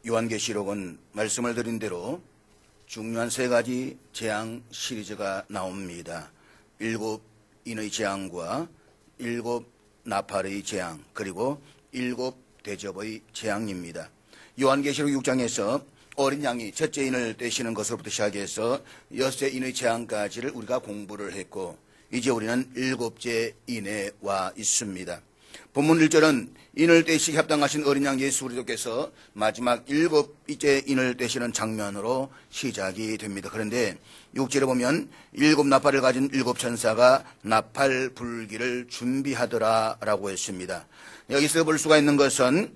요한계시록은 말씀을 드린 대로 중요한 세 가지 재앙 시리즈가 나옵니다. 7인의 재앙과 7 나팔의 재앙, 그리고 7 대접의 재앙입니다. 요한계시록 6장에서 어린 양이 첫째 인을 떼시는 것으로부터 시작해서 6째 인의 재앙까지를 우리가 공부를 했고, 이제 우리는 7째 인에 와 있습니다. 본문 1절은 인을 떼시기 합당하신 어린 양 예수 그리스도께서 마지막 7째 인을 떼시는 장면으로 시작이 됩니다. 그런데 6절에 보면 7 나팔을 가진 7 천사가 나팔 불기를 준비하더라 라고 했습니다. 여기서 볼 수가 있는 것은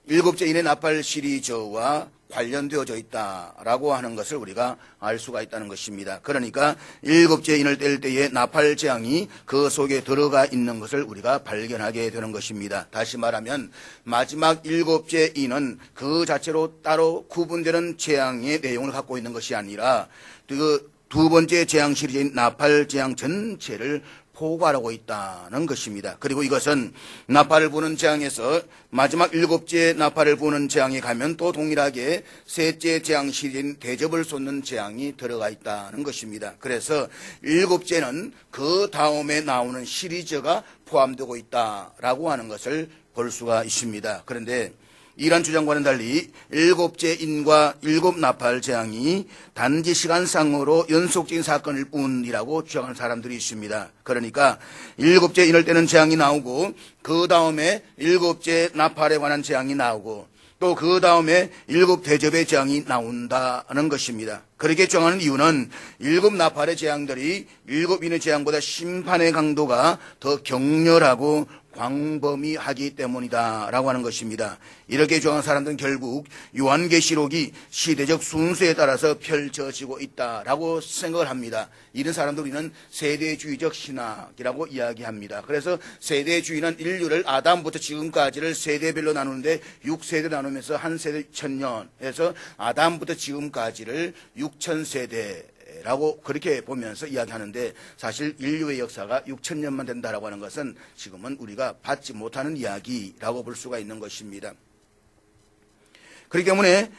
7째 인의 나팔 시리즈와 관련되어져 있다라고 하는 것을 우리가 알 수가 있다는 것입니다. 그러니까 7째 인을 뗄 때의 나팔 재앙이 그 속에 들어가 있는 것을 우리가 발견하게 되는 것입니다. 다시 말하면 마지막 7째 인은 그 자체로 따로 구분되는 재앙의 내용을 갖고 있는 것이 아니라 그 두 번째 재앙 시리즈인 나팔 재앙 전체를 포괄하고 있다는 것입니다. 그리고 이것은 나팔을 부는 재앙에서 마지막 7째 나팔을 부는 재앙에 가면 또 동일하게 셋째 재앙 시리즈인 대접을 쏟는 재앙이 들어가 있다는 것입니다. 그래서 7째는 그 다음에 나오는 시리즈가 포함되고 있다라고 하는 것을 볼 수가 있습니다. 그런데 이러한 주장과는 달리 7째 인과 7 나팔 재앙이 단지 시간상으로 연속적인 사건일 뿐이라고 주장하는 사람들이 있습니다. 그러니까 7째 인을 떼는 재앙이 나오고 그 다음에 7째 나팔에 관한 재앙이 나오고 또 그 다음에 7 대접의 재앙이 나온다는 것입니다. 그렇게 주장하는 이유는 7 나팔의 재앙들이 7 인의 재앙보다 심판의 강도가 더 격렬하고 광범위하기 때문이다라고 하는 것입니다. 이렇게 주장하는 사람들은 결국 요한계시록이 시대적 순서에 따라서 펼쳐지고 있다라고 생각을 합니다. 이런 사람들 우리는 세대주의적 신학이라고 이야기합니다. 그래서 세대주의는 인류를 아담부터 지금까지를 세대별로 나누는데 6세대 나누면서 한 세대 1000년에서 아담부터 지금까지를 6000세대 라고 그렇게 보면서 이야기하는데, 사실 인류의 역사가 6000년만 된다라고 하는 것은 지금은 우리가 받지 못하는 이야기라고 볼 수가 있는 것입니다. 그렇기 때문에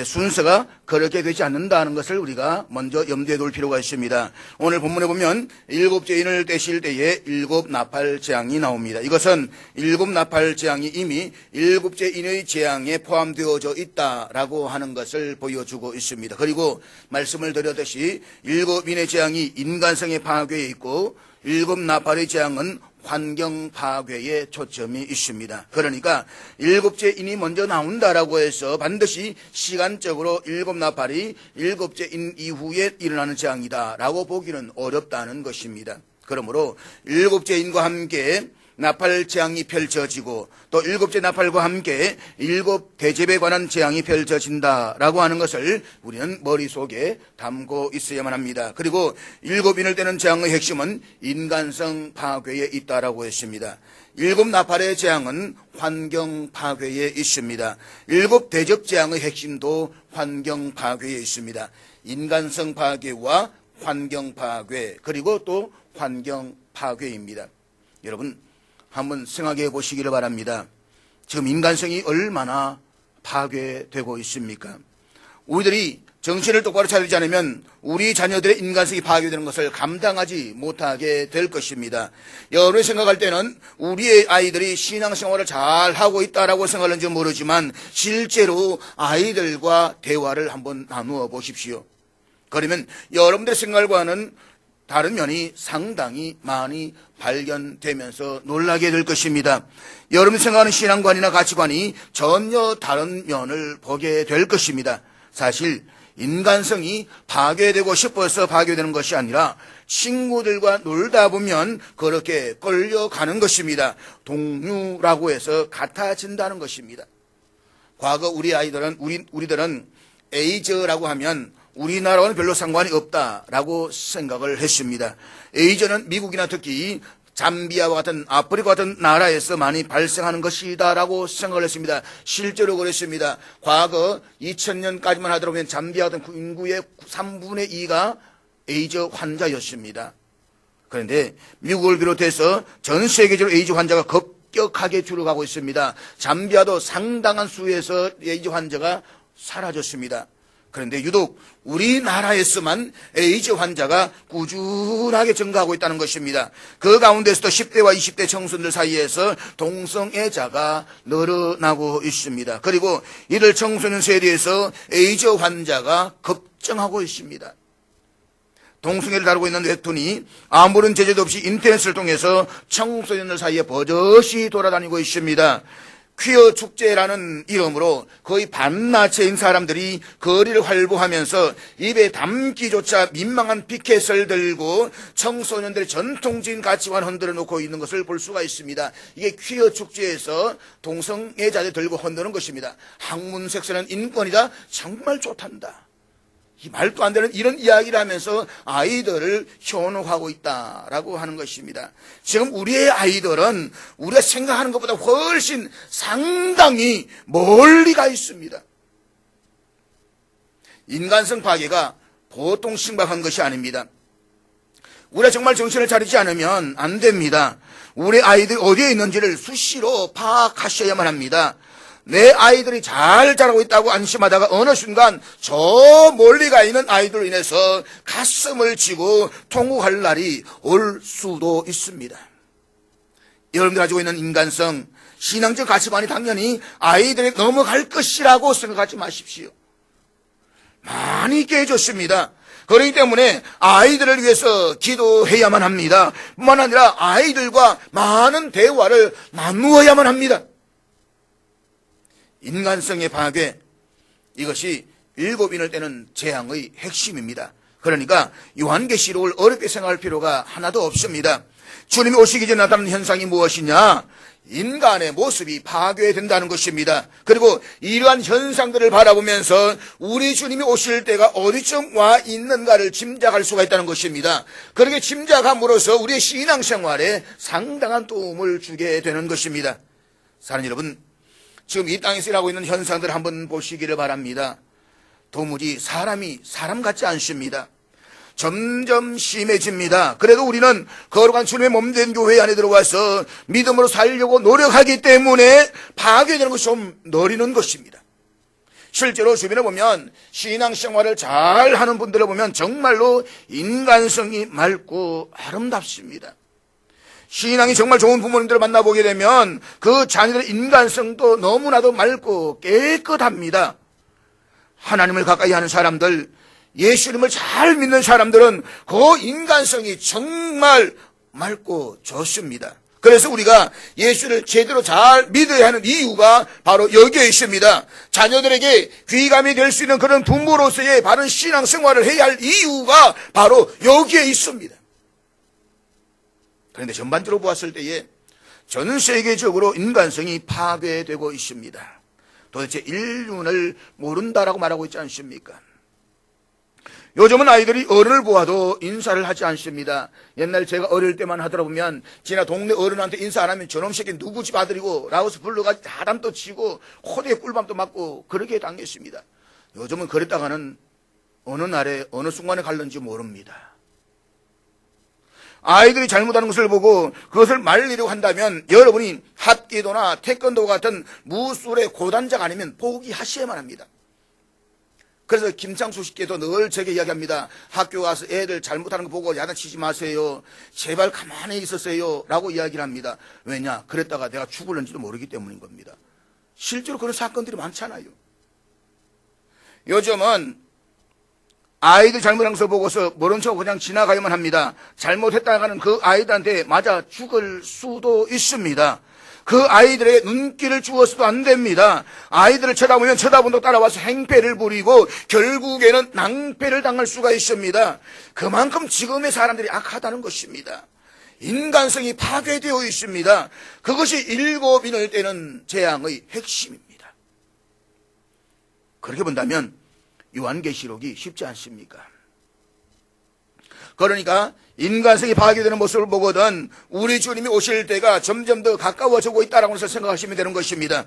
순서가 그렇게 되지 않는다는 것을 우리가 먼저 염두에 둘 필요가 있습니다. 오늘 본문에 보면 7째 인을 떼실 때에 7 나팔 재앙이 나옵니다. 이것은 7 나팔 재앙이 이미 7째 인의 재앙에 포함되어져 있다라고 하는 것을 보여주고 있습니다. 그리고 말씀을 드렸듯이 7 인의 재앙이 인간성의 파괴에 있고 7 나팔의 재앙은 환경 파괴에 초점이 있습니다. 그러니까 7째 인이 먼저 나온다라고 해서 반드시 시간적으로 7 나팔이 7째 인 이후에 일어나는 재앙이다라고 보기는 어렵다는 것입니다. 그러므로 7째 인과 함께 나팔 재앙이 펼쳐지고 또 7째 나팔과 함께 7 대접에 관한 재앙이 펼쳐진다라고 하는 것을 우리는 머릿속에 담고 있어야만 합니다. 그리고 7 인을 떼는 재앙의 핵심은 인간성 파괴에 있다라고 했습니다. 7 나팔의 재앙은 환경 파괴에 있습니다. 7 대접 재앙의 핵심도 환경 파괴에 있습니다. 인간성 파괴와 환경 파괴, 그리고 또 환경 파괴입니다. 여러분 한번 생각해 보시기를 바랍니다. 지금 인간성이 얼마나 파괴되고 있습니까? 우리들이 정신을 똑바로 차리지 않으면 우리 자녀들의 인간성이 파괴되는 것을 감당하지 못하게 될 것입니다. 여러분이 생각할 때는 우리의 아이들이 신앙생활을 잘 하고 있다라고 생각하는지 모르지만 실제로 아이들과 대화를 한번 나누어 보십시오. 그러면 여러분들의 생각과는 다른 면이 상당히 많이 발견되면서 놀라게 될 것입니다. 여러분이 생각하는 신앙관이나 가치관이 전혀 다른 면을 보게 될 것입니다. 사실 인간성이 파괴되고 싶어서 파괴되는 것이 아니라 친구들과 놀다 보면 그렇게 끌려가는 것입니다. 동류라고 해서 같아진다는 것입니다. 과거 우리들은 에이즈라고 하면 우리나라와는 별로 상관이 없다라고 생각을 했습니다. 에이즈는 미국이나 특히 잠비아와 같은 아프리카 같은 나라에서 많이 발생하는 것이다라고 생각을 했습니다. 실제로 그랬습니다. 과거 2000년까지만 하더라도 잠비아 같은 인구의 3분의 2가 에이즈 환자였습니다. 그런데 미국을 비롯해서 전 세계적으로 에이즈 환자가 급격하게 줄어가고 있습니다. 잠비아도 상당한 수에서 에이즈 환자가 사라졌습니다. 그런데 유독 우리나라에서만 에이즈 환자가 꾸준하게 증가하고 있다는 것입니다. 그 가운데서도 10대와 20대 청소년들 사이에서 동성애자가 늘어나고 있습니다. 그리고 이들 청소년 세대에서 에이즈 환자가 급증하고 있습니다. 동성애를 다루고 있는 웹툰이 아무런 제재도 없이 인터넷을 통해서 청소년들 사이에 버젓이 돌아다니고 있습니다. 퀴어 축제라는 이름으로 거의 반나체인 사람들이 거리를 활보하면서 입에 담기조차 민망한 피켓을 들고 청소년들의 전통적인 가치관 흔들어 놓고 있는 것을 볼 수가 있습니다. 이게 퀴어 축제에서 동성애자들 들고 흔드는 것입니다. 학문 섹스는 인권이다. 정말 좋단다. 이 말도 안 되는 이런 이야기를 하면서 아이들을 현혹하고 있다라고 하는 것입니다. 지금 우리의 아이들은 우리가 생각하는 것보다 훨씬 상당히 멀리 가 있습니다. 인간성 파괴가 보통 심각한 것이 아닙니다. 우리가 정말 정신을 차리지 않으면 안 됩니다. 우리 아이들이 어디에 있는지를 수시로 파악하셔야만 합니다. 내 아이들이 잘 자라고 있다고 안심하다가 어느 순간 저 멀리 가 있는 아이들로 인해서 가슴을 쥐고 통곡할 날이 올 수도 있습니다. 여러분들 가지고 있는 인간성, 신앙적 가치관이 당연히 아이들에게 넘어갈 것이라고 생각하지 마십시오. 많이 깨졌습니다. 그렇기 때문에 아이들을 위해서 기도해야만 합니다. 뿐만 아니라 아이들과 많은 대화를 나누어야만 합니다. 인간성의 파괴, 이것이 일곱인을 떼는 재앙의 핵심입니다. 그러니까 요한계시록을 어렵게 생각할 필요가 하나도 없습니다. 주님이 오시기 전에 나타나는 현상이 무엇이냐? 인간의 모습이 파괴된다는 것입니다. 그리고 이러한 현상들을 바라보면서 우리 주님이 오실 때가 어디쯤 와 있는가를 짐작할 수가 있다는 것입니다. 그렇게 짐작함으로써 우리의 신앙생활에 상당한 도움을 주게 되는 것입니다. 사랑하는 여러분, 지금 이 땅에서 일하고 있는 현상들 한번 보시기를 바랍니다. 도무지 사람이 사람 같지 않습니다. 점점 심해집니다. 그래도 우리는 거룩한 주님의 몸된 교회 안에 들어와서 믿음으로 살려고 노력하기 때문에 파괴되는 것이 좀 느리는 것입니다. 실제로 주변에 보면 신앙생활을 잘하는 분들을 보면 정말로 인간성이 맑고 아름답습니다. 신앙이 정말 좋은 부모님들을 만나보게 되면 그 자녀들의 인간성도 너무나도 맑고 깨끗합니다. 하나님을 가까이 하는 사람들, 예수님을 잘 믿는 사람들은 그 인간성이 정말 맑고 좋습니다. 그래서 우리가 예수를 제대로 잘 믿어야 하는 이유가 바로 여기에 있습니다. 자녀들에게 귀감이 될 수 있는 그런 부모로서의 바른 신앙생활을 해야 할 이유가 바로 여기에 있습니다. 그런데 전반적으로 보았을 때에 전 세계적으로 인간성이 파괴되고 있습니다. 도대체 인륜을 모른다라고 말하고 있지 않습니까? 요즘은 아이들이 어른을 보아도 인사를 하지 않습니다. 옛날 제가 어릴 때만 하더라 보면 지나 동네 어른한테 인사 안 하면 저놈 새끼 누구 집 아들이고 라고서 불러가지고 하담도 치고 호되에 꿀밤도 맞고 그렇게 당했습니다. 요즘은 그랬다가는 어느 날에 어느 순간에 갈는지 모릅니다. 아이들이 잘못하는 것을 보고 그것을 말리려고 한다면 여러분이 합기도나 태권도 같은 무술의 고단자가 아니면 포기하셔야만 합니다. 그래서 김창수 씨께도 늘 제게 이야기합니다. 학교 가서 애들 잘못하는 거 보고 야단치지 마세요. 제발 가만히 있으세요 라고 이야기를 합니다. 왜냐? 그랬다가 내가 죽을는지도 모르기 때문인 겁니다. 실제로 그런 사건들이 많잖아요. 요즘은 아이들 잘못한 것을 보고서 모른 척 그냥 지나가야만 합니다. 잘못했다가 하는 그 아이들한테 맞아 죽을 수도 있습니다. 그 아이들에게 눈길을 주어서도 안 됩니다. 아이들을 쳐다보면 쳐다본다고 따라와서 행패를 부리고 결국에는 낭패를 당할 수가 있습니다. 그만큼 지금의 사람들이 악하다는 것입니다. 인간성이 파괴되어 있습니다. 그것이 일곱인을 떼는 재앙의 핵심입니다. 그렇게 본다면 요한계시록이 쉽지 않습니까? 그러니까 인간성이 파괴되는 모습을 보거든 우리 주님이 오실 때가 점점 더 가까워지고 있다라고 해서 생각하시면 되는 것입니다.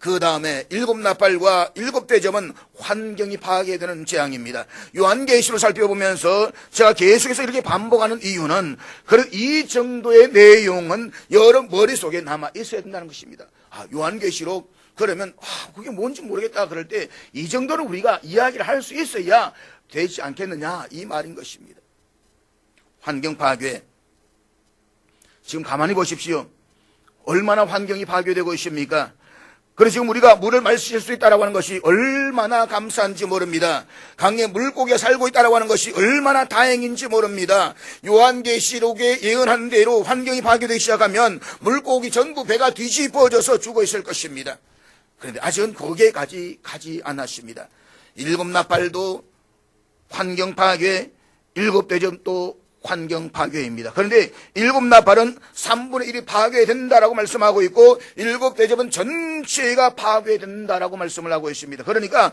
그 다음에 일곱 나팔과 일곱 대접은 환경이 파괴되는 재앙입니다. 요한계시로 살펴보면서 제가 계속해서 이렇게 반복하는 이유는 이 정도의 내용은 여러 머릿속에 남아 있어야 된다는 것입니다. 요한계시록 그러면 그게 뭔지 모르겠다 그럴 때 이 정도는 우리가 이야기를 할 수 있어야 되지 않겠느냐 이 말인 것입니다. 환경 파괴. 지금 가만히 보십시오. 얼마나 환경이 파괴되고 있습니까? 그래서 지금 우리가 물을 마실 수 있다고 하는 것이 얼마나 감사한지 모릅니다. 강에 물고기가 살고 있다고 하는 것이 얼마나 다행인지 모릅니다. 요한계시록에 예언한 대로 환경이 파괴되기 시작하면 물고기 전부 배가 뒤집어져서 죽어 있을 것입니다. 그런데 아직은 거기에까지 가지 않았습니다. 일곱 나팔도 환경 파괴, 일곱 대접도 환경 파괴입니다. 그런데 일곱 나팔은 3분의 1이 파괴된다라고 말씀하고 있고 일곱 대접은 전체가 파괴된다라고 말씀을 하고 있습니다. 그러니까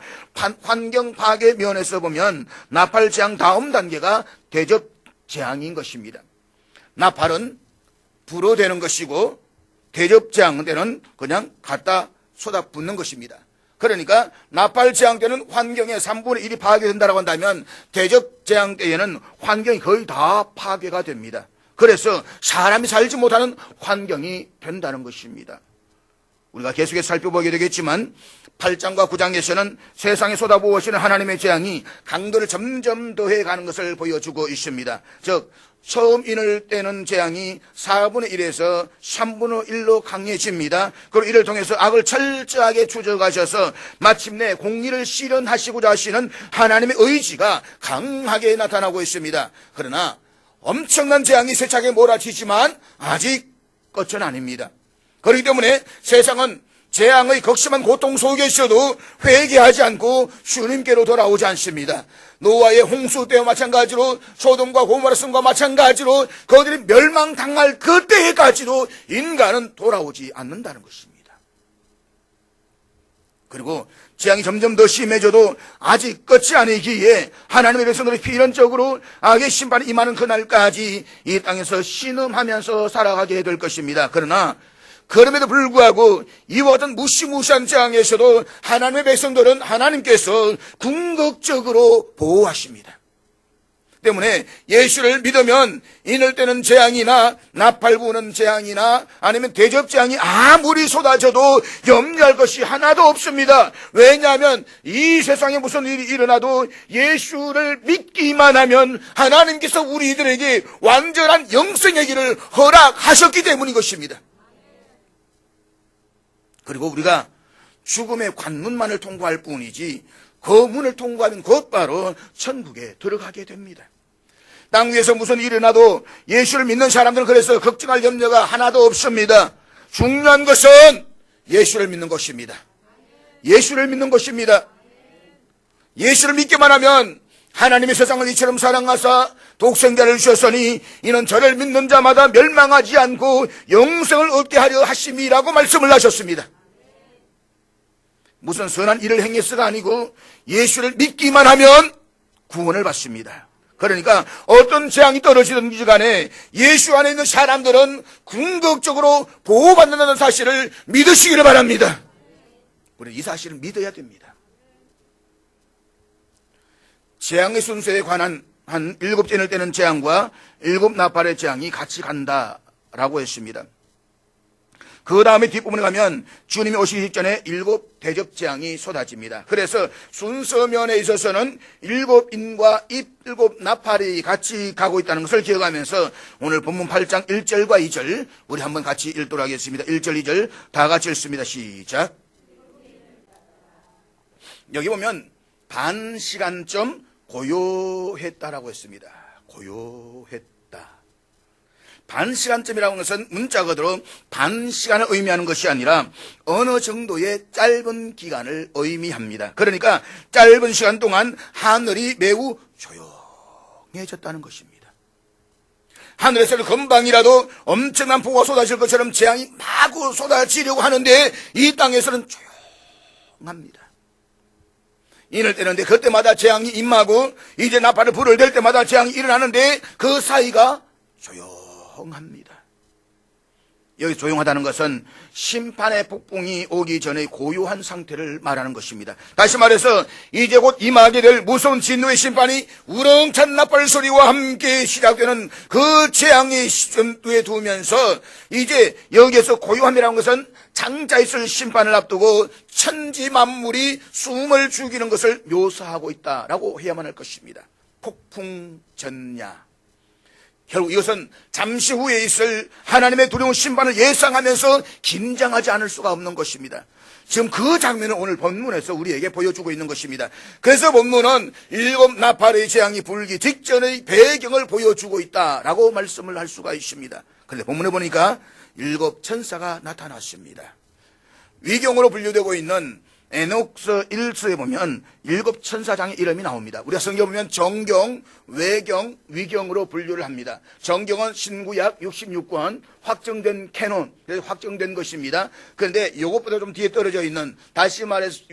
환경 파괴 면에서 보면 나팔 재앙 다음 단계가 대접 재앙인 것입니다. 나팔은 불어 되는 것이고 대접 재앙 때는 그냥 갖다 쏟아붓는 것입니다. 그러니까 나팔 재앙 때는 환경의 3분의 1이 파괴된다고 한다면 대접 재앙 때에는 환경이 거의 다 파괴가 됩니다. 그래서 사람이 살지 못하는 환경이 된다는 것입니다. 우리가 계속해서 살펴보게 되겠지만 8장과 9장에서는 세상에 쏟아부으시는 하나님의 재앙이 강도를 점점 더해가는 것을 보여주고 있습니다. 즉 처음 인을 때는 재앙이 4분의 1에서 3분의 1로 강해집니다. 그리고 이를 통해서 악을 철저하게 추적하셔서 마침내 공의를 실현하시고자 하시는 하나님의 의지가 강하게 나타나고 있습니다. 그러나 엄청난 재앙이 세차게 몰아치지만 아직 끝은 아닙니다. 그렇기 때문에 세상은 재앙의 극심한 고통 속에 있어도 회개하지 않고 주님께로 돌아오지 않습니다. 노아의 홍수 때와 마찬가지로 소돔과 고모라 성과 마찬가지로 그들이 멸망당할 그때까지도 인간은 돌아오지 않는다는 것입니다. 그리고 재앙이 점점 더 심해져도 아직 끝이 아니기에 하나님의 백성들이 필연적으로 악의 심판이 임하는 그날까지 이 땅에서 신음하면서 살아가게 될 것입니다. 그러나 그럼에도 불구하고 이와 같은 무시무시한 재앙에서도 하나님의 백성들은 하나님께서 궁극적으로 보호하십니다. 때문에 예수를 믿으면 인을 때는 재앙이나 나팔 부는 재앙이나 아니면 대접 재앙이 아무리 쏟아져도 염려할 것이 하나도 없습니다. 왜냐하면 이 세상에 무슨 일이 일어나도 예수를 믿기만 하면 하나님께서 우리들에게 완전한 영생의 길을 허락하셨기 때문인 것입니다. 그리고 우리가 죽음의 관문만을 통과할 뿐이지 그 문을 통과하면 곧바로 천국에 들어가게 됩니다. 땅 위에서 무슨 일이 일어나도 예수를 믿는 사람들은 그래서 걱정할 염려가 하나도 없습니다. 중요한 것은 예수를 믿는 것입니다. 예수를 믿는 것입니다. 예수를 믿기만 하면 하나님의 세상을 이처럼 사랑하사 독생자를 주셨으니 이는 저를 믿는 자마다 멸망하지 않고 영생을 얻게 하려 하심이라고 말씀을 하셨습니다. 무슨 선한 일을 행해서가 아니고 예수를 믿기만 하면 구원을 받습니다. 그러니까 어떤 재앙이 떨어지든지 간에 예수 안에 있는 사람들은 궁극적으로 보호받는다는 사실을 믿으시기를 바랍니다. 우리는 이 사실을 믿어야 됩니다. 재앙의 순서에 관한 한 7째를 떼는 재앙과 7 나팔의 재앙이 같이 간다라고 했습니다. 그 다음에 뒷부분에 가면 주님이 오시기 직전에 7 대접 재앙이 쏟아집니다. 그래서 순서면에 있어서는 7인과 7 나팔이 같이 가고 있다는 것을 기억하면서 오늘 본문 8장 1절과 2절 우리 한번 같이 읽도록 하겠습니다. 1절 2절 다 같이 읽습니다. 시작. 여기 보면 반 시간쯤 고요했다라고 했습니다. 고요했다. 반 시간쯤이라고 하는 것은 문자 그대로 반 시간을 의미하는 것이 아니라 어느 정도의 짧은 기간을 의미합니다. 그러니까 짧은 시간 동안 하늘이 매우 조용해졌다는 것입니다. 하늘에서는 금방이라도 엄청난 폭우가 쏟아질 것처럼 재앙이 마구 쏟아지려고 하는데 이 땅에서는 조용합니다. 인을 떼는데 그때마다 재앙이 임하고 이제 나팔을 불을 댈 때마다 재앙이 일어나는데 그 사이가 조용합니다. 여기 조용하다는 것은 심판의 폭풍이 오기 전의 고요한 상태를 말하는 것입니다. 다시 말해서 이제 곧 임하게 될 무서운 진노의 심판이 우렁찬 나팔 소리와 함께 시작되는 그 재앙의 시점에 두면서 이제 여기에서 고요함이라는 것은 장차 있을 심판을 앞두고 천지 만물이 숨을 죽이는 것을 묘사하고 있다라고 해야만 할 것입니다. 폭풍 전야. 결국 이것은 잠시 후에 있을 하나님의 두려운 심판을 예상하면서 긴장하지 않을 수가 없는 것입니다. 지금 그 장면을 오늘 본문에서 우리에게 보여주고 있는 것입니다. 그래서 본문은 7 나팔의 재앙이 불기 직전의 배경을 보여주고 있다라고 말씀을 할 수가 있습니다. 그런데 본문에 보니까 7 천사가 나타났습니다. 위경으로 분류되고 있는 에녹서 1서에 보면 7 천사장의 이름이 나옵니다. 우리가 성경 보면 정경, 외경, 위경으로 분류를 합니다. 정경은 신구약 66권 확정된 캐논, 그래서 확정된 것입니다. 그런데 이것보다 좀 뒤에 떨어져 있는, 다시 말해서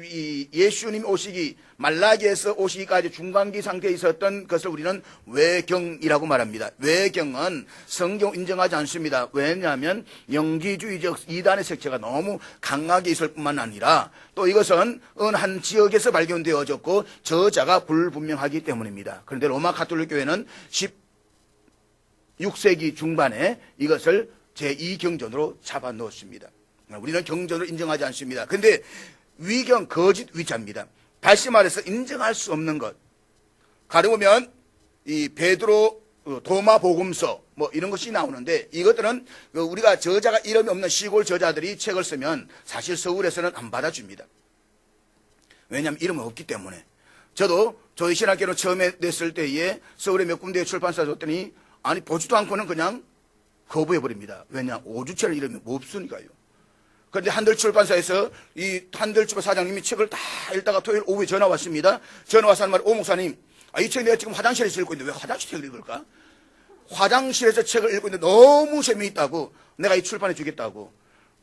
예수님 오시기, 말라기에서 오시기까지 중간기 상태에 있었던 것을 우리는 외경이라고 말합니다. 외경은 성경 인정하지 않습니다. 왜냐하면 영지주의적 이단의 색채가 너무 강하게 있을 뿐만 아니라 또 이것은 어느 한 지역에서 발견되어졌고 저자가 불분명하기 때문입니다. 그런데 로마 가톨릭 교회는 16세기 중반에 이것을 제2경전으로 잡아넣었습니다. 우리는 경전을 인정하지 않습니다. 그런데 위경, 거짓 위자입니다. 다시 말해서 인정할 수 없는 것. 가려보면 이 베드로 도마 복음서 뭐 이런 것이 나오는데, 이것들은 우리가 저자가 이름이 없는 시골 저자들이 책을 쓰면 사실 서울에서는 안 받아줍니다. 왜냐하면 이름이 없기 때문에. 저도 저희 신학교로 처음에 냈을 때에 서울에 몇 군데 출판사 줬더니 아니 보지도 않고는 그냥 거부해버립니다. 왜냐? 5주째를 이름이 없으니까요. 그런데 한들 출판사에서 이 한들 출판 사장님이 책을 다 읽다가 토요일 오후에 전화 왔습니다. 전화 와서 하는 말이, 오 목사님, 이 책 내가 지금 화장실에서 읽고 있는데 왜 화장실 책을 읽을까? 화장실에서 책을 읽고 있는데 너무 재미있다고, 내가 이 출판해 주겠다고.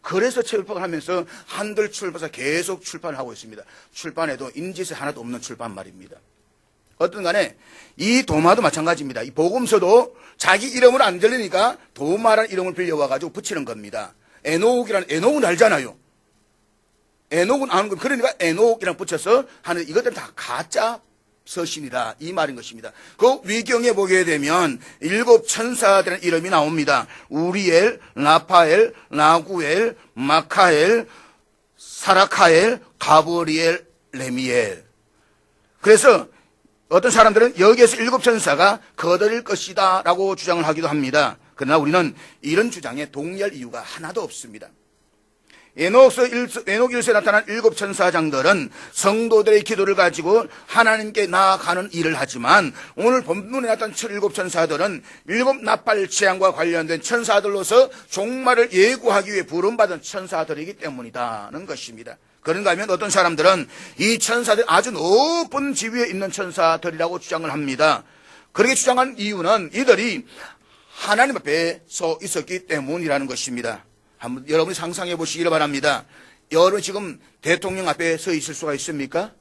그래서 출판을 하면서 한들 출판사 계속 출판을 하고 있습니다. 출판에도 인지세 하나도 없는 출판 말입니다. 어떤 간에 이 도마도 마찬가지입니다. 이 복음서도 자기 이름을 안 들리니까 도마라는 이름을 빌려와가지고 붙이는 겁니다. 에녹은 알잖아요. 에녹은 아는 거. 그러니까 에녹이랑 붙여서 하는, 이것들은 다 가짜 서신이다, 이 말인 것입니다. 그 위경에 보게 되면 7 천사들의 이름이 나옵니다. 우리엘, 라파엘, 라구엘, 마카엘, 사라카엘, 가브리엘, 레미엘. 그래서 어떤 사람들은 여기에서 7 천사가 거들일 것이다 라고 주장을 하기도 합니다. 그러나 우리는 이런 주장에 동의할 이유가 하나도 없습니다. 에녹 1서에 나타난 7 천사장들은 성도들의 기도를 가지고 하나님께 나아가는 일을 하지만, 오늘 본문에 나타난 7 천사들은 7 나팔 재앙과 관련된 천사들로서 종말을 예고하기 위해 부름받은 천사들이기 때문이다는 것입니다. 그런가 하면 어떤 사람들은 이 천사들이 아주 높은 지위에 있는 천사들이라고 주장을 합니다. 그렇게 주장한 이유는 이들이 하나님 앞에 서 있었기 때문이라는 것입니다. 한번 여러분이 상상해 보시기를 바랍니다. 여러분 지금 대통령 앞에 서 있을 수가 있습니까?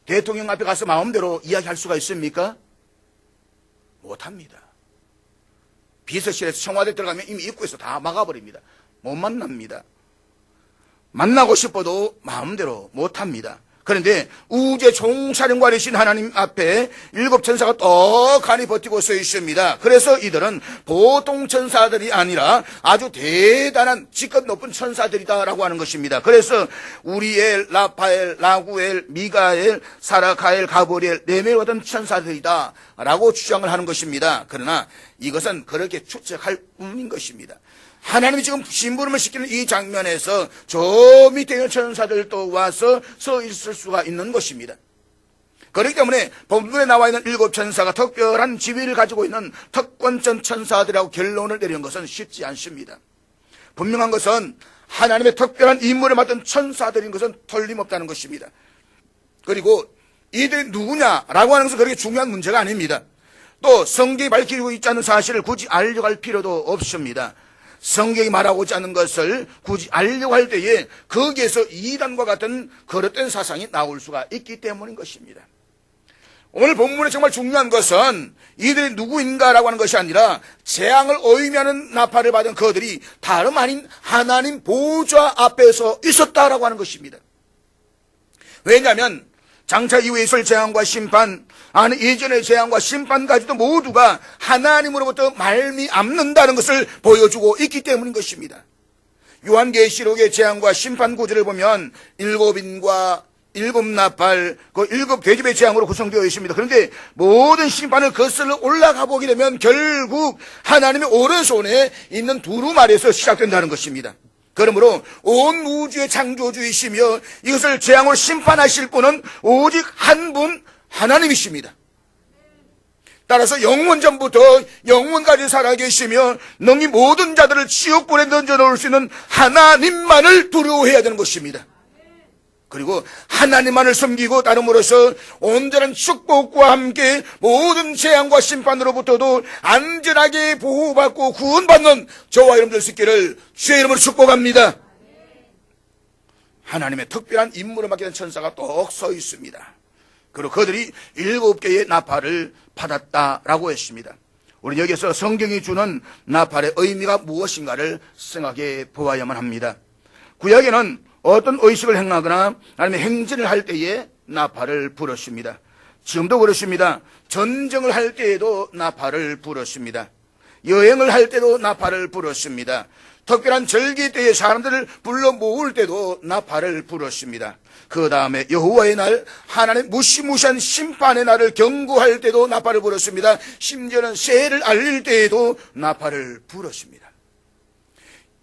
대통령 앞에 가서 마음대로 이야기할 수가 있습니까? 못합니다. 비서실에서 청와대 들어가면 이미 입구에서 다 막아버립니다. 못 만납니다. 만나고 싶어도 마음대로 못합니다. 그런데 우주의 총사령관이신 하나님 앞에 7 천사가 떡하니 버티고 서 있습니다. 그래서 이들은 보통 천사들이 아니라 아주 대단한 직급 높은 천사들이다라고 하는 것입니다. 그래서 우리엘, 라파엘, 라구엘, 미가엘, 사라카엘, 가브리엘, 네명 같은 천사들이다 라고 주장을 하는 것입니다. 그러나 이것은 그렇게 추측할 뿐인 것입니다. 하나님이 지금 심부름을 시키는 이 장면에서 저 밑에 있는 천사들도 와서 서 있을 수가 있는 것입니다. 그렇기 때문에 본문에 나와 있는 7 천사가 특별한 지위를 가지고 있는 특권전 천사들이라고 결론을 내리는 것은 쉽지 않습니다. 분명한 것은 하나님의 특별한 임무를 맡은 천사들인 것은 틀림없다는 것입니다. 그리고 이들이 누구냐라고 하는 것은 그렇게 중요한 문제가 아닙니다. 또 성경이 밝히고 있지 않은 사실을 굳이 알려고 할 필요도 없습니다. 성경이 말하고자 하는 것을 굳이 알려고 할 때에 거기에서 이단과 같은 거릇된 사상이 나올 수가 있기 때문인 것입니다. 오늘 본문에 정말 중요한 것은 이들이 누구인가라고 하는 것이 아니라 재앙을 의미하는 나팔을 받은 그들이 다름 아닌 하나님 보좌 앞에서 있었다라고 하는 것입니다. 왜냐하면 장차 이후에 있을 재앙과 심판, 아니 이전의 재앙과 심판까지도 모두가 하나님으로부터 말미암는다는 것을 보여주고 있기 때문인 것입니다. 요한계시록의 재앙과 심판 구절을 보면 7인과 7나팔, 그 7대접의 재앙으로 구성되어 있습니다. 그런데 모든 심판을 거슬러 올라가 보게 되면 결국 하나님의 오른손에 있는 두루마리에서 시작된다는 것입니다. 그러므로 온 우주의 창조주이시며 이것을 재앙으로 심판하실 분은 오직 한 분 하나님이십니다. 따라서 영원 전부터 영원까지 살아계시며 능히 모든 자들을 지옥불에 던져놓을 수 있는 하나님만을 두려워해야 되는 것입니다. 그리고 하나님만을 섬기고 따름으로써 온전한 축복과 함께 모든 재앙과 심판으로부터도 안전하게 보호받고 구원받는 저와 여러분들 수 있기를 주의 이름으로 축복합니다. 하나님의 특별한 임무를 맡기는 천사가 똑 서 있습니다. 그리고 그들이 7개의 나팔을 받았다라고 했습니다. 우리 여기서 성경이 주는 나팔의 의미가 무엇인가를 생각해 보아야만 합니다. 구약에는 어떤 의식을 행하거나 아니면 행진을 할 때에 나팔을 불었습니다. 지금도 그렇습니다. 전쟁을 할 때에도 나팔을 불었습니다. 여행을 할 때도 나팔을 불었습니다. 특별한 절기 때에 사람들을 불러 모을 때도 나팔을 불었습니다. 그 다음에 여호와의 날, 하나님의 무시무시한 심판의 날을 경고할 때도 나팔을 불었습니다. 심지어는 새해를 알릴 때에도 나팔을 불었습니다.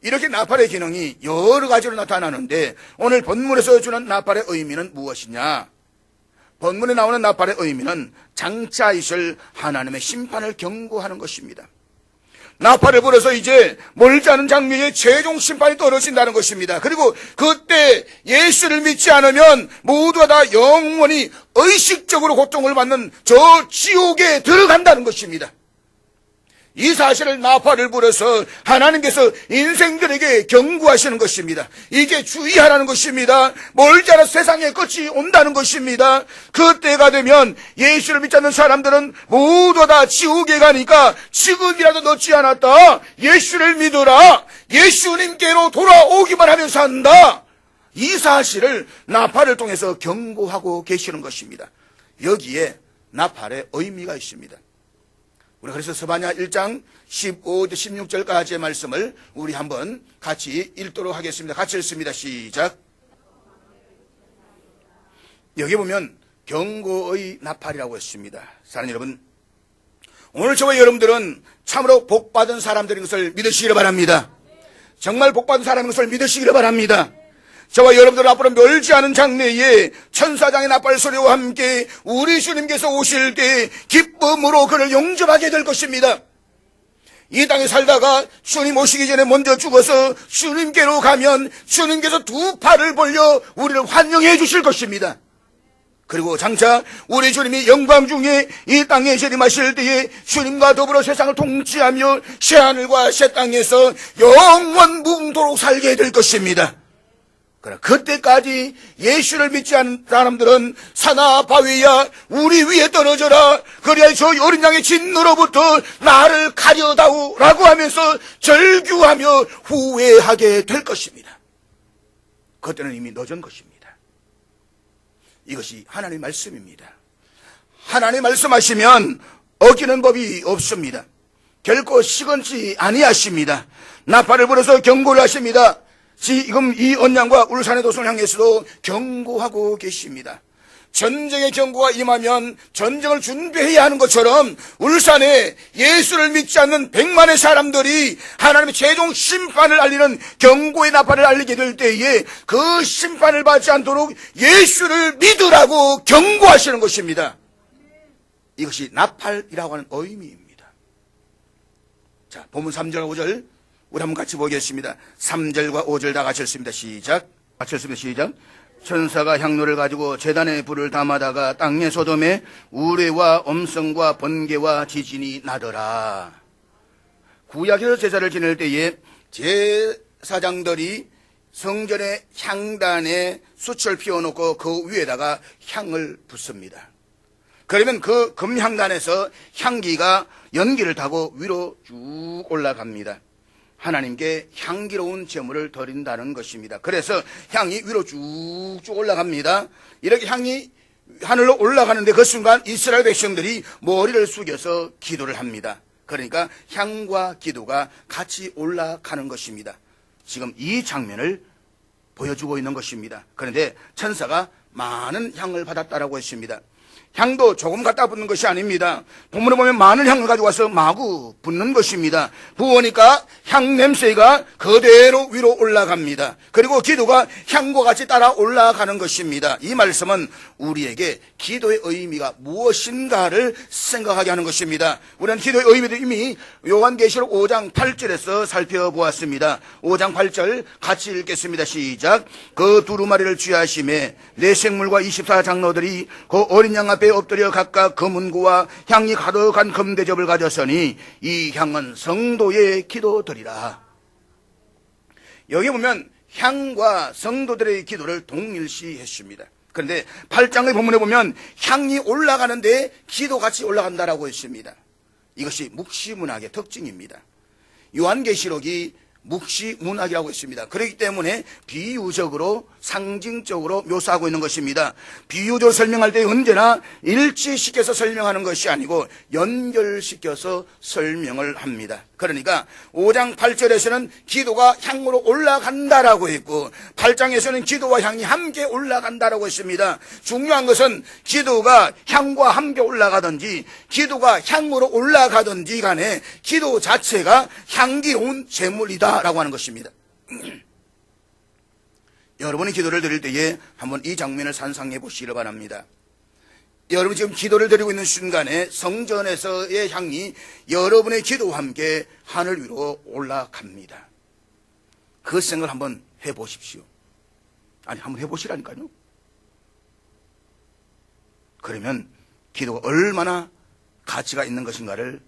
이렇게 나팔의 기능이 여러 가지로 나타나는데 오늘 본문에서 주는 나팔의 의미는 무엇이냐? 본문에 나오는 나팔의 의미는 장차 있을 하나님의 심판을 경고하는 것입니다. 나팔을 불어서 이제 멀지 않은 장면에 최종 심판이 떨어진다는 것입니다. 그리고 그때 예수를 믿지 않으면 모두가 다 영원히 의식적으로 고통을 받는 저 지옥에 들어간다는 것입니다. 이 사실을 나팔을 불어서 하나님께서 인생들에게 경고하시는 것입니다. 이제 주의하라는 것입니다. 멀지 않아 세상의 끝이 온다는 것입니다. 그때가 되면 예수를 믿지 않는 사람들은 모두 다 지옥에 가니까 지금이라도 늦지 않았다. 예수를 믿어라. 예수님께로 돌아오기만 하면 산다. 이 사실을 나팔을 통해서 경고하고 계시는 것입니다. 여기에 나팔의 의미가 있습니다. 우리 그래서 스바냐 1장 15절 16절까지의 말씀을 우리 한번 같이 읽도록 하겠습니다. 같이 읽습니다. 시작. 여기 보면 경고의 나팔이라고 했습니다. 사랑하는 여러분, 오늘 저와 여러분들은 참으로 복받은 사람들인 것을 믿으시기를 바랍니다. 정말 복받은 사람인 것을 믿으시기를 바랍니다. 저와 여러분들 앞으로 멀지 않은 장래에 천사장의 나팔 소리와 함께 우리 주님께서 오실 때 기쁨으로 그를 영접하게 될 것입니다. 이 땅에 살다가 주님 오시기 전에 먼저 죽어서 주님께로 가면 주님께서 두 팔을 벌려 우리를 환영해 주실 것입니다. 그리고 장차 우리 주님이 영광 중에 이 땅에 재림하실 때에 주님과 더불어 세상을 통치하며 새하늘과 새 땅에서 영원 무궁토록 살게 될 것입니다. 그러나 그때까지 예수를 믿지 않는 사람들은 산하 바위야 우리 위에 떨어져라. 그래야 저 어린 양의 진노로부터 나를 가려다오라고 하면서 절규하며 후회하게 될 것입니다. 그때는 이미 늦은 것입니다. 이것이 하나님의 말씀입니다. 하나님 말씀하시면 어기는 법이 없습니다. 결코 시건치 아니하십니다. 나팔을 불어서 경고를 하십니다. 지금 이 언양과 울산의 도성을 향해서도 경고하고 계십니다. 전쟁의 경고가 임하면 전쟁을 준비해야 하는 것처럼 울산에 예수를 믿지 않는 100만의 사람들이 하나님의 최종 심판을 알리는 경고의 나팔을 알리게 될 때에 그 심판을 받지 않도록 예수를 믿으라고 경고하시는 것입니다. 이것이 나팔이라고 하는 의미입니다. 자, 본문 3절 5절 우리 한번 같이 보겠습니다. 3절과 5절 다 같이 읽습니다. 시작. 같이 읽습니다. 시작. 천사가 향로를 가지고 제단에 불을 담아다가 땅의 소돔에 우레와 엄성과 번개와 지진이 나더라. 구약에서 제사를 지낼 때에 제사장들이 성전의 향단에 숯을 피워놓고 그 위에다가 향을 붓습니다. 그러면 그 금향단에서 향기가 연기를 타고 위로 쭉 올라갑니다. 하나님께 향기로운 제물을 드린다는 것입니다. 그래서 향이 위로 쭉쭉 올라갑니다. 이렇게 향이 하늘로 올라가는데 그 순간 이스라엘 백성들이 머리를 숙여서 기도를 합니다. 그러니까 향과 기도가 같이 올라가는 것입니다. 지금 이 장면을 보여주고 있는 것입니다. 그런데 천사가 많은 향을 받았다라고 했습니다. 향도 조금 갖다 붓는 것이 아닙니다. 본문에 보면 많은 향을 가지고 와서 마구 붓는 것입니다. 부으니까 향 냄새가 그대로 위로 올라갑니다. 그리고 기도가 향과 같이 따라 올라가는 것입니다. 이 말씀은 우리에게 기도의 의미가 무엇인가를 생각하게 하는 것입니다. 우리는 기도의 의미도 이미 요한계시록 5장 8절에서 살펴보았습니다. 5장 8절 같이 읽겠습니다. 시작. 그 두루마리를 취하심에 내 생물과 24장로들이 그 어린 양 앞에 엎드려 각각 금은구와 향이 가득한 금대접을 가졌으니 이 향은 성도의 기도들이라. 여기 보면 향과 성도들의 기도를 동일시했습니다. 그런데 8장의 본문에 보면 향이 올라가는데 기도같이 올라간다라고 했습니다. 이것이 묵시문학의 특징입니다. 요한계시록이 묵시문학이라고 했습니다. 그렇기 때문에 비유적으로 상징적으로 묘사하고 있는 것입니다. 비유적으로 설명할 때 언제나 일치시켜서 설명하는 것이 아니고 연결시켜서 설명을 합니다. 그러니까 5장 8절에서는 기도가 향으로 올라간다라고 했고 8장에서는 기도와 향이 함께 올라간다라고 했습니다. 중요한 것은 기도가 향과 함께 올라가든지 기도가 향으로 올라가든지 간에 기도 자체가 향기로운 제물이다 라고 하는 것입니다. 여러분이 기도를 드릴 때에 한번 이 장면을 상상해 보시기를 바랍니다. 여러분 지금 기도를 드리고 있는 순간에 성전에서의 향이 여러분의 기도와 함께 하늘 위로 올라갑니다. 그 생각을 한번 해보십시오. 아니 한번 해보시라니까요. 그러면 기도가 얼마나 가치가 있는 것인가를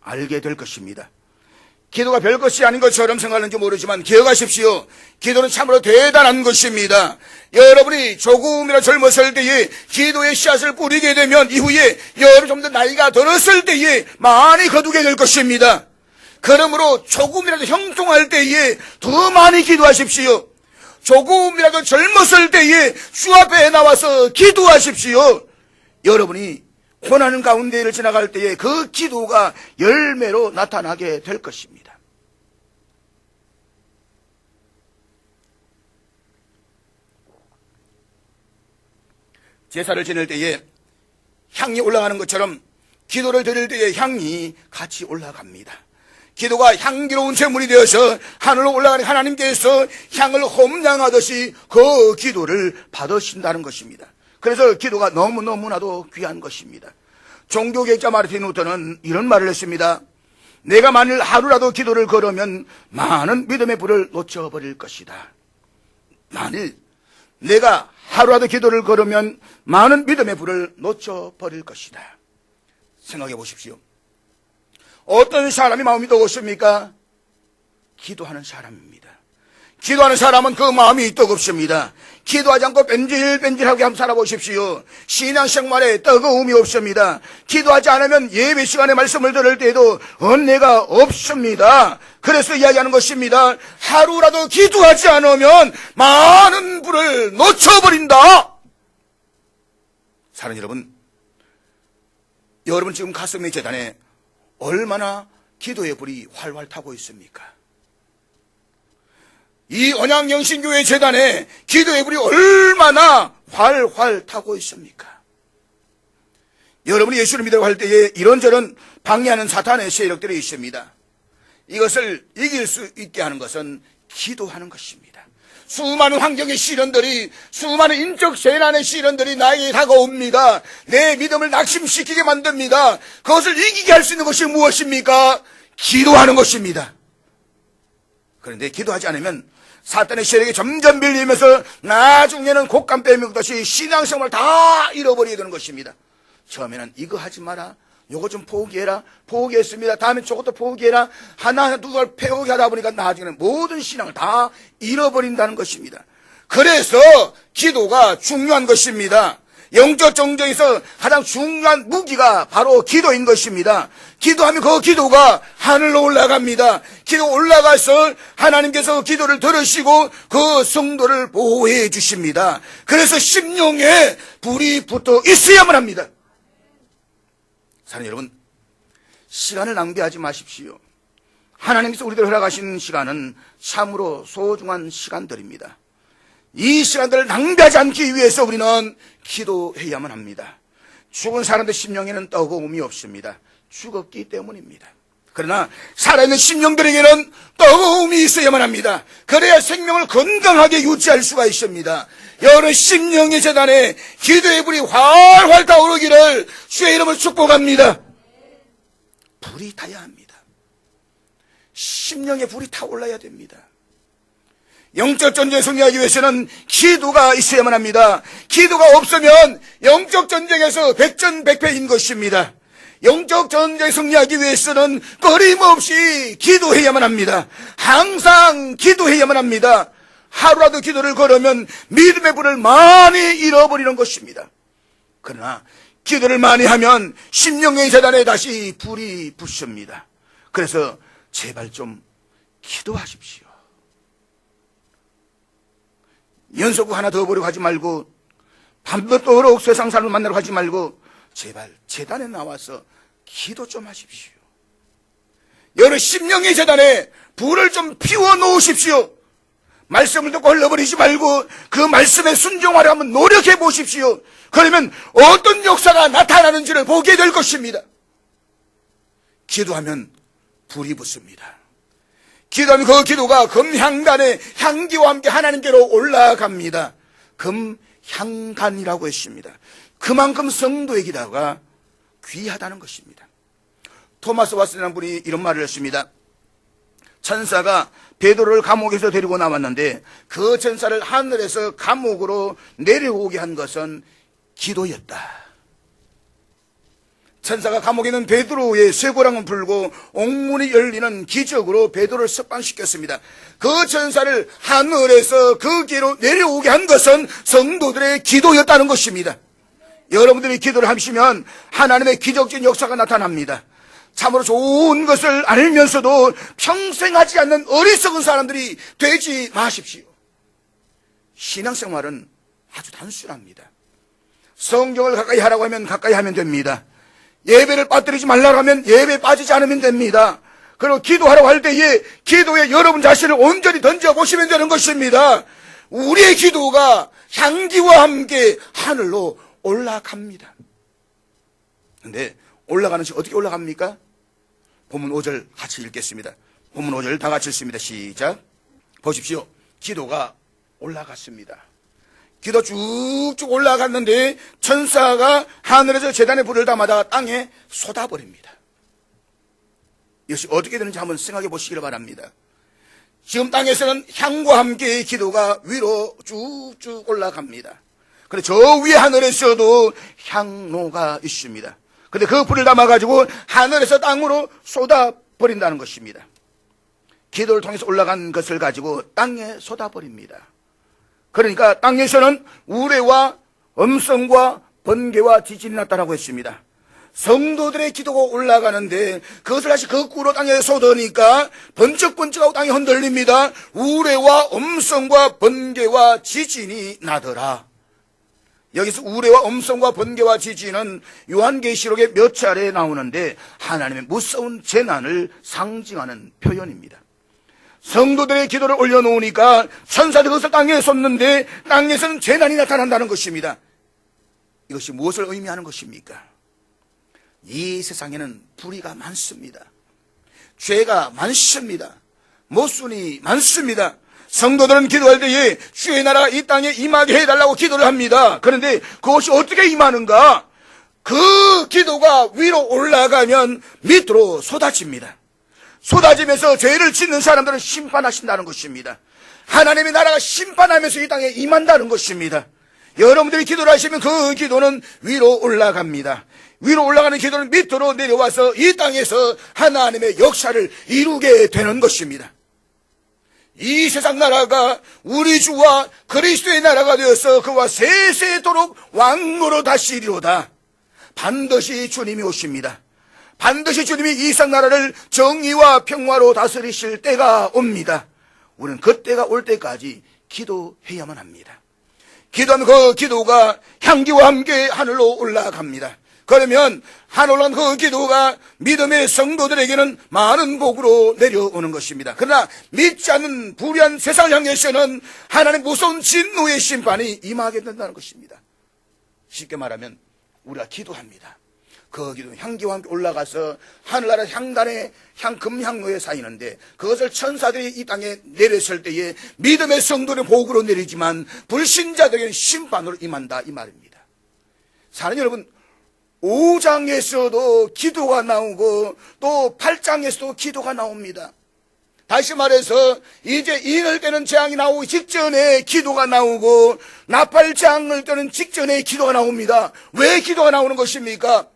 알게 될 것입니다. 기도가 별것이 아닌 것처럼 생각하는지 모르지만 기억하십시오. 기도는 참으로 대단한 것입니다. 여러분이 조금이나 젊었을 때에 기도의 씨앗을 뿌리게 되면 이후에 여러분 좀 더 나이가 들었을 때에 많이 거두게 될 것입니다. 그러므로 조금이라도 형통할 때에 더 많이 기도하십시오. 조금이라도 젊었을 때에 주 앞에 나와서 기도하십시오. 여러분이 고난 가운데를 지나갈 때에 그 기도가 열매로 나타나게 될 것입니다. 제사를 지낼 때에 향이 올라가는 것처럼 기도를 드릴 때에 향이 같이 올라갑니다. 기도가 향기로운 제물이 되어서 하늘로 올라가는 하나님께서 향을 험량하듯이 그 기도를 받으신다는 것입니다. 그래서 기도가 너무너무나도 귀한 것입니다. 종교개혁자 마르틴 루터는 이런 말을 했습니다. 내가 만일 하루라도 기도를 걸으면 많은 믿음의 불을 놓쳐버릴 것이다. 만일 내가 하루라도 기도를 걸으면 많은 믿음의 불을 놓쳐버릴 것이다. 생각해 보십시오. 어떤 사람이 마음이 뜨겁습니까? 기도하는 사람입니다. 기도하는 사람은 그 마음이 뜨겁습니다. 기도하지 않고 뺀질뺀질하게 한번 살아보십시오. 신앙생활에 뜨거움이 없습니다. 기도하지 않으면 예배 시간에 말씀을 들을 때에도 은혜가 없습니다. 그래서 이야기하는 것입니다. 하루라도 기도하지 않으면 많은 불을 놓쳐버린다. 사랑하는 여러분, 여러분 지금 가슴의 재단에 얼마나 기도의 불이 활활 타고 있습니까? 이 언약영신교회 재단에 기도의 불이 얼마나 활활 타고 있습니까? 여러분이 예수를 믿으려고 할 때에 이런저런 방해하는 사탄의 세력들이 있습니다. 이것을 이길 수 있게 하는 것은 기도하는 것입니다. 수많은 환경의 시련들이, 수많은 인적 재난의 시련들이 나에게 다가옵니다. 내 믿음을 낙심시키게 만듭니다. 그것을 이기게 할 수 있는 것이 무엇입니까? 기도하는 것입니다. 그런데 기도하지 않으면 사탄의 세력이 점점 밀리면서 나중에는 곶감 빼먹듯이 신앙생활을 다 잃어버리게 되는 것입니다. 처음에는 이거 하지 마라, 요거 좀 포기해라, 포기했습니다. 다음에 저것도 포기해라, 하나 누가 포기하다 보니까 나중에는 모든 신앙을 다 잃어버린다는 것입니다. 그래서 기도가 중요한 것입니다. 영적 정정에서 가장 중요한 무기가 바로 기도인 것입니다. 기도하면 그 기도가 하늘로 올라갑니다. 기도 올라가서 하나님께서 기도를 들으시고 그 성도를 보호해 주십니다. 그래서 심령에 불이 붙어 있어야만 합니다. 사랑하는 여러분, 시간을 낭비하지 마십시오. 하나님께서 우리들 허락하신 시간은 참으로 소중한 시간들입니다. 이 시간들을 낭비하지 않기 위해서 우리는 기도해야만 합니다. 죽은 사람들 심령에는 뜨거움이 없습니다. 죽었기 때문입니다. 그러나 살아있는 심령들에게는 뜨거움이 있어야만 합니다. 그래야 생명을 건강하게 유지할 수가 있습니다. 여러 심령의 재단에 기도의 불이 활활 타오르기를 주의 이름으로 축복합니다. 불이 타야 합니다. 심령의 불이 타올라야 됩니다. 영적 전쟁에 승리하기 위해서는 기도가 있어야만 합니다. 기도가 없으면 영적 전쟁에서 백전백패인 것입니다. 영적 전쟁에 승리하기 위해서는 끊임없이 기도해야만 합니다. 항상 기도해야만 합니다. 하루라도 기도를 걸으면 믿음의 불을 많이 잃어버리는 것입니다. 그러나 기도를 많이 하면 심령의 재단에 다시 불이 붙습니다. 그래서 제발 좀 기도하십시오. 연속구 하나 더 보려고 하지 말고 밤늦도록 세상 사람을 만나러 가지 말고 제발 재단에 나와서 기도 좀 하십시오. 여러 심령의 재단에 불을 좀 피워 놓으십시오. 말씀을 듣고 흘러버리지 말고 그 말씀에 순종하려 한번 노력해 보십시오. 그러면 어떤 역사가 나타나는지를 보게 될 것입니다. 기도하면 불이 붙습니다. 기도하면 그 기도가 금향간의 향기와 함께 하나님께로 올라갑니다. 금향간이라고 했습니다. 그만큼 성도의 기도가 귀하다는 것입니다. 토마스 왓슨이라는 분이 이런 말을 했습니다. 천사가 베드로를 감옥에서 데리고 나왔는데 그 천사를 하늘에서 감옥으로 내려오게 한 것은 기도였다. 천사가 감옥에 있는 베드로의 쇠고랑을 풀고 옥문이 열리는 기적으로 베드로를 석방시켰습니다. 그 천사를 하늘에서 그 길로 내려오게 한 것은 성도들의 기도였다는 것입니다. 여러분들이 기도를 하시면 하나님의 기적적인 역사가 나타납니다. 참으로 좋은 것을 알면서도 평생 하지 않는 어리석은 사람들이 되지 마십시오. 신앙생활은 아주 단순합니다. 성경을 가까이 하라고 하면 가까이 하면 됩니다. 예배를 빠뜨리지 말라고 하면 예배에 빠지지 않으면 됩니다. 그리고 기도하라고 할 때에 기도에 여러분 자신을 온전히 던져보시면 되는 것입니다. 우리의 기도가 향기와 함께 하늘로 올라갑니다. 그런데 올라가는 시 어떻게 올라갑니까? 본문 5절 같이 읽겠습니다. 본문 5절 다 같이 읽습니다. 시작. 보십시오. 기도가 올라갔습니다. 기도 쭉쭉 올라갔는데 천사가 하늘에서 제단에 불을 담아다가 땅에 쏟아버립니다. 이것이 어떻게 되는지 한번 생각해 보시기를 바랍니다. 지금 땅에서는 향과 함께 기도가 위로 쭉쭉 올라갑니다. 그런데 저 위에 하늘에서도 향로가 있습니다. 그런데 그 불을 담아가지고 하늘에서 땅으로 쏟아버린다는 것입니다. 기도를 통해서 올라간 것을 가지고 땅에 쏟아버립니다. 그러니까 땅에서는 우레와 음성과 번개와 지진이 났다라고 했습니다. 성도들의 기도가 올라가는데 그것을 다시 거꾸로 땅에 쏟으니까 번쩍번쩍하고 땅이 흔들립니다. 우레와 음성과 번개와 지진이 나더라. 여기서 우레와 음성과 번개와 지진은 요한계시록에 몇 차례 나오는데 하나님의 무서운 재난을 상징하는 표현입니다. 성도들의 기도를 올려놓으니까 천사들이 그것을 땅에 쏟는데 땅에서는 재난이 나타난다는 것입니다. 이것이 무엇을 의미하는 것입니까? 이 세상에는 불의가 많습니다. 죄가 많습니다. 모순이 많습니다. 성도들은 기도할 때에 주의 나라가 이 땅에 임하게 해달라고 기도를 합니다. 그런데 그것이 어떻게 임하는가? 그 기도가 위로 올라가면 밑으로 쏟아집니다. 쏟아지면서 죄를 짓는 사람들은 심판하신다는 것입니다. 하나님의 나라가 심판하면서 이 땅에 임한다는 것입니다. 여러분들이 기도를 하시면 그 기도는 위로 올라갑니다. 위로 올라가는 기도는 밑으로 내려와서 이 땅에서 하나님의 역사를 이루게 되는 것입니다. 이 세상 나라가 우리 주와 그리스도의 나라가 되어서 그와 세세토록 왕으로 다시리로다. 반드시 주님이 오십니다. 반드시 주님이 이 세상 나라를 정의와 평화로 다스리실 때가 옵니다. 우리는 그 때가 올 때까지 기도해야만 합니다. 기도하면 그 기도가 향기와 함께 하늘로 올라갑니다. 그러면 하늘로 간 그 기도가 믿음의 성도들에게는 많은 복으로 내려오는 것입니다. 그러나 믿지 않는 불의한 세상을 향해서는 하나님의 무서운 진노의 심판이 임하게 된다는 것입니다. 쉽게 말하면 우리가 기도합니다. 그 기도는 향기와 함께 올라가서 하늘나라 향단에 금향로에 쌓이는데 그것을 천사들이 이 땅에 내렸을 때에 믿음의 성도는 복으로 내리지만 불신자들에게는 심판으로 임한다 이 말입니다. 사랑하는 여러분, 5장에서도 기도가 나오고 또 8장에서도 기도가 나옵니다. 다시 말해서 이제 인을 때는 재앙이 나오기 직전에 기도가 나오고 나팔장을 때는 직전에 기도가 나옵니다. 왜 기도가 나오는 것입니까?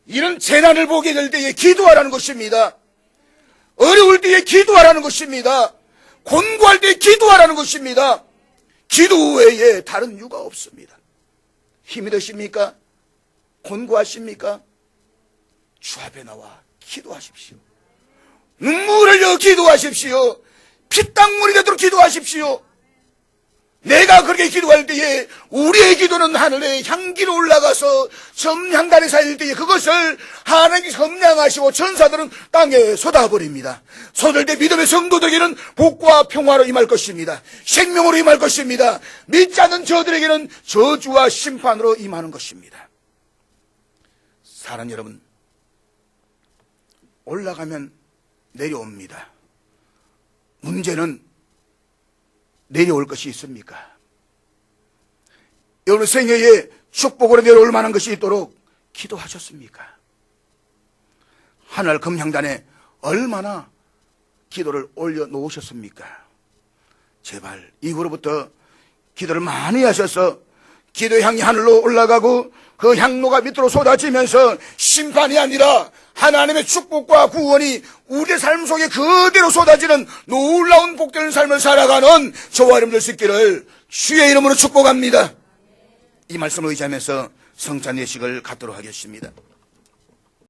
이런 재난을 보게 될 때에 기도하라는 것입니다. 어려울 때에 기도하라는 것입니다. 곤고할 때에 기도하라는 것입니다. 기도 외에 다른 이유가 없습니다. 힘이 드십니까? 곤고하십니까? 주 앞에 나와 기도하십시오. 눈물을 흘려 기도하십시오. 피땀물이 되도록 기도하십시오. 내가 그렇게 기도할 때에 우리의 기도는 하늘에 향기로 올라가서 점향단에 쌓일 때에 그것을 하나님께 점령하시고 천사들은 땅에 쏟아버립니다. 쏟을 때 믿음의 성도들에게는 복과 평화로 임할 것입니다. 생명으로 임할 것입니다. 믿지 않는 저들에게는 저주와 심판으로 임하는 것입니다. 사랑하는 여러분, 올라가면 내려옵니다. 문제는 내려올 것이 있습니까? 여러분 생애에 축복으로 내려올 만한 것이 있도록 기도하셨습니까? 하늘 금향단에 얼마나 기도를 올려놓으셨습니까? 제발 이후로부터 기도를 많이 하셔서 기도의 향이 하늘로 올라가고 그 향로가 밑으로 쏟아지면서 심판이 아니라 하나님의 축복과 구원이 우리의 삶 속에 그대로 쏟아지는 놀라운 복되는 삶을 살아가는 저와 여러분 될 수 있기를 주의 이름으로 축복합니다. 이 말씀을 의지하면서 성찬 예식을 갖도록 하겠습니다.